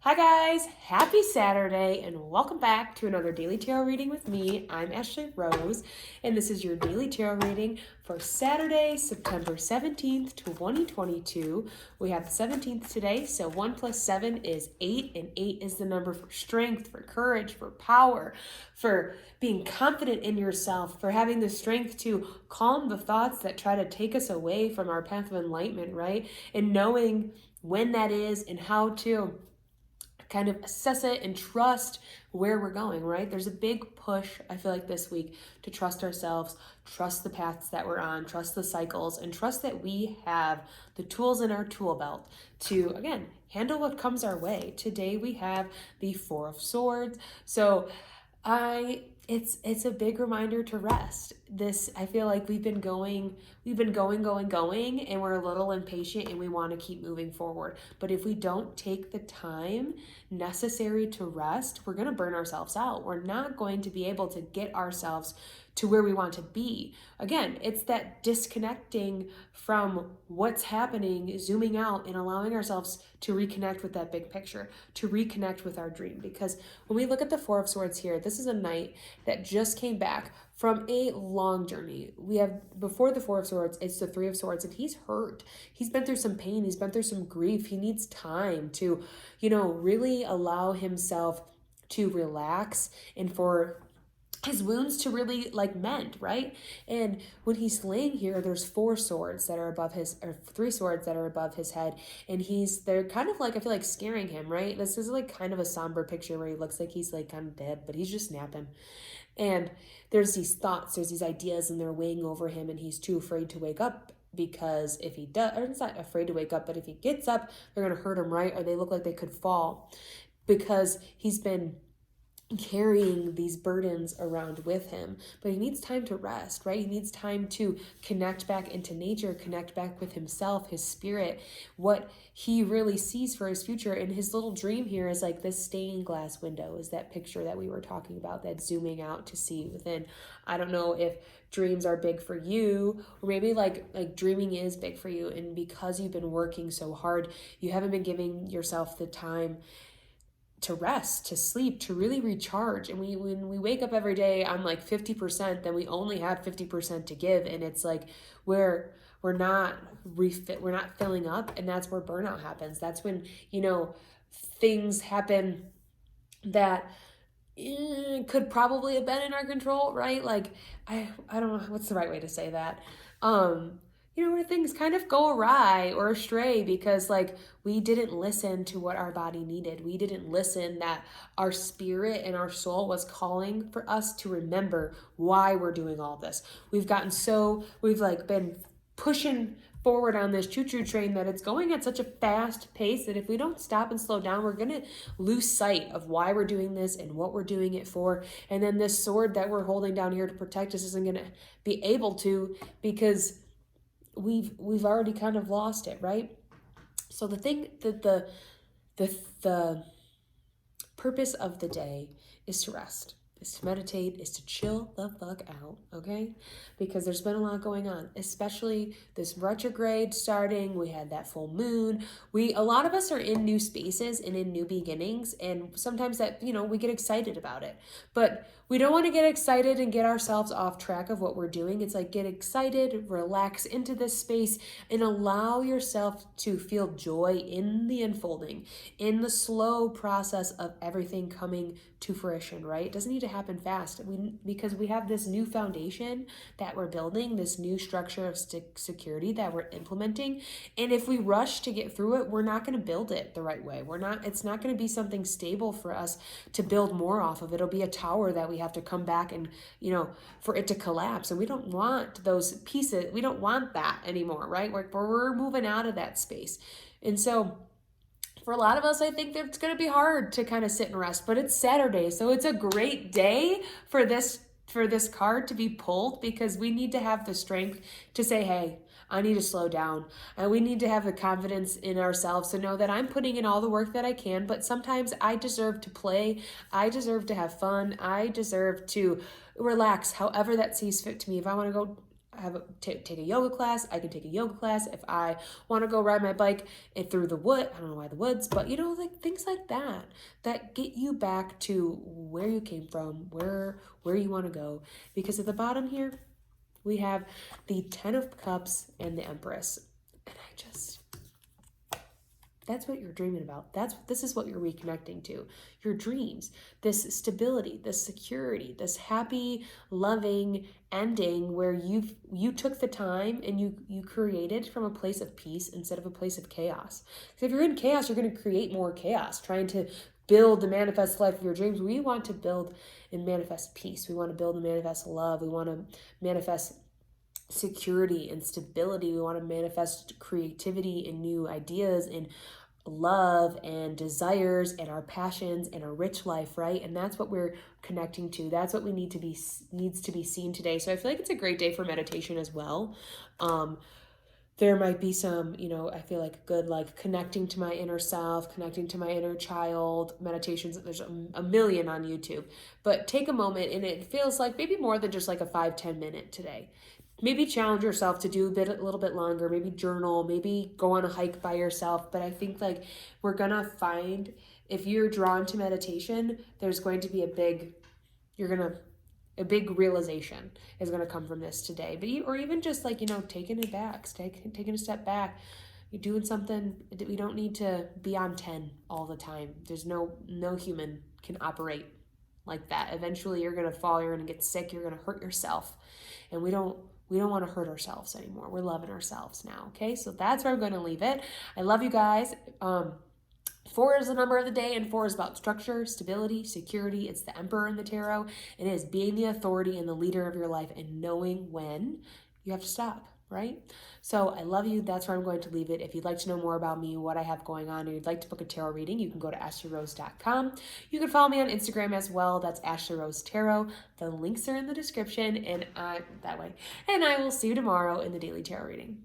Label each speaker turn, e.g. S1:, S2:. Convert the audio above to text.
S1: Hi guys, happy Saturday and welcome back to another Daily Tarot reading with me. I'm Ashley Rose and this is your Daily Tarot reading for Saturday, September 17th, 2022. We have the 17th today, so 1 plus 7 is 8 and 8 is the number for strength, for courage, for power, for being confident in yourself, for having the strength to calm the thoughts that try to take us away from our path of enlightenment, right? And knowing when that is and how to kind of assess it and trust where we're going, right? There's a big push, I feel like this week, to trust ourselves, trust the paths that we're on, trust the cycles, and trust that we have the tools in our tool belt to, again, handle what comes our way. Today we have the Four of Swords. So it's a big reminder to rest. I feel like we've been going, and we're a little impatient and we want to keep moving forward. But if we don't take the time necessary to rest, we're going to burn ourselves out. We're not going to be able to get ourselves to where we want to be. Again, it's that disconnecting from what's happening, zooming out and allowing ourselves to reconnect with that big picture, to reconnect with our dream. Because when we look at the Four of Swords here, this is a knight that just came back from a long journey. We have, before the Four of Swords, it's the Three of Swords, and he's hurt. He's been through some pain. He's been through some grief. He needs time to, really allow himself to relax and for his wounds to really mend, right? And when he's laying here, there's four swords that are above his, or three swords that are above his head, and they're kind of like, I feel like, scaring him, right? This is like kind of a somber picture where he looks like he's like kind of dead, but he's just napping. And there's these thoughts, there's these ideas, and they're weighing over him, and he's too afraid to wake up, because if he does, or he's not afraid to wake up, but if he gets up, they're going to hurt him, right? Or they look like they could fall, because he's been carrying these burdens around with him. But he needs time to rest, right? He needs time to connect back into nature, connect back with himself, his spirit, what he really sees for his future. And his little dream here is like this stained glass window, is that picture that we were talking about, that zooming out to see within. I don't know if dreams are big for you, or maybe like dreaming is big for you, and because you've been working so hard, you haven't been giving yourself the time to rest, to sleep, to really recharge. And when we wake up every day on like 50%, then we only have 50% to give. And it's like we're not we're not filling up, and that's where burnout happens. That's when, things happen that could probably have been in our control, right? Like I don't know what's the right way to say that. Where things kind of go awry or astray because we didn't listen to what our body needed. We didn't listen that our spirit and our soul was calling for us to remember why we're doing all this. We've been pushing forward on this choo-choo train that it's going at such a fast pace that if we don't stop and slow down, we're going to lose sight of why we're doing this and what we're doing it for. And then this sword that we're holding down here to protect us isn't going to be able to, because we've already kind of lost it, right? So the thing that the purpose of the day is to rest, is to meditate, is to chill the fuck out, okay? Because there's been a lot going on, especially this retrograde starting. We had that full moon. A lot of us are in new spaces and in new beginnings, and sometimes that, we get excited about it. But we don't want to get excited and get ourselves off track of what we're doing. It's like, get excited, relax into this space, and allow yourself to feel joy in the unfolding, in the slow process of everything coming to fruition, right? It doesn't need to happen fast. Because we have this new foundation that we're building, this new structure of security that we're implementing. And if we rush to get through it, we're not going to build it the right way. It's not going to be something stable for us to build more off of. It'll be a tower that we have to come back and, for it to collapse. And we don't want those pieces. We don't want that anymore, right? We're moving out of that space. And so for a lot of us, I think that it's going to be hard to kind of sit and rest, but it's Saturday. So it's a great day for this card to be pulled, because we need to have the strength to say, hey, I need to slow down. And we need to have the confidence in ourselves to know that I'm putting in all the work that I can, but sometimes I deserve to play. I deserve to have fun. I deserve to relax however that sees fit to me. If I want to go take a yoga class, I can take a yoga class. If I want to go ride my bike through the wood, I don't know why the woods, but you know, like things like that, that get you back to where you came from, where you want to go. Because at the bottom here, we have the 10 of Cups and the Empress. And that's what you're dreaming about. This is what you're reconnecting to. Your dreams, this stability, this security, this happy, loving ending where you took the time and you created from a place of peace instead of a place of chaos. Because if you're in chaos, you're going to create more chaos, trying to build and manifest the life of your dreams. We want to build and manifest peace. We want to build and manifest love. We want to manifest security and stability. We want to manifest creativity and new ideas and love and desires and our passions and a rich life, right? And that's what we're connecting to. That's what we needs to be seen today. So I feel like it's a great day for meditation as well. There might be some, I feel like good, like connecting to my inner self, connecting to my inner child meditations. There's a million on YouTube, but take a moment, and it feels like maybe more than just like a 5-10 minute today. Maybe challenge yourself to do a little bit longer, maybe journal, maybe go on a hike by yourself. But I think like we're gonna find, if you're drawn to meditation, there's going to be a big realization is going to come from this today. But or even just like, taking a step back, you're doing something that we don't need to be on 10 all the time. There's no human can operate like that. Eventually you're going to fall, you're going to get sick, you're going to hurt yourself. And we don't want to hurt ourselves anymore. We're loving ourselves now. Okay. So that's where I'm going to leave it. I love you guys. 4 is the number of the day, and 4 is about structure, stability, security. It's the Emperor in the tarot. It is being the authority and the leader of your life and knowing when you have to stop, right? So I love you. That's where I'm going to leave it. If you'd like to know more about me, what I have going on, or you'd like to book a tarot reading, you can go to ashley.rose.com. You can follow me on Instagram as well. That's Ashley Rose Tarot. The links are in the description and that way. And I will see you tomorrow in the daily tarot reading.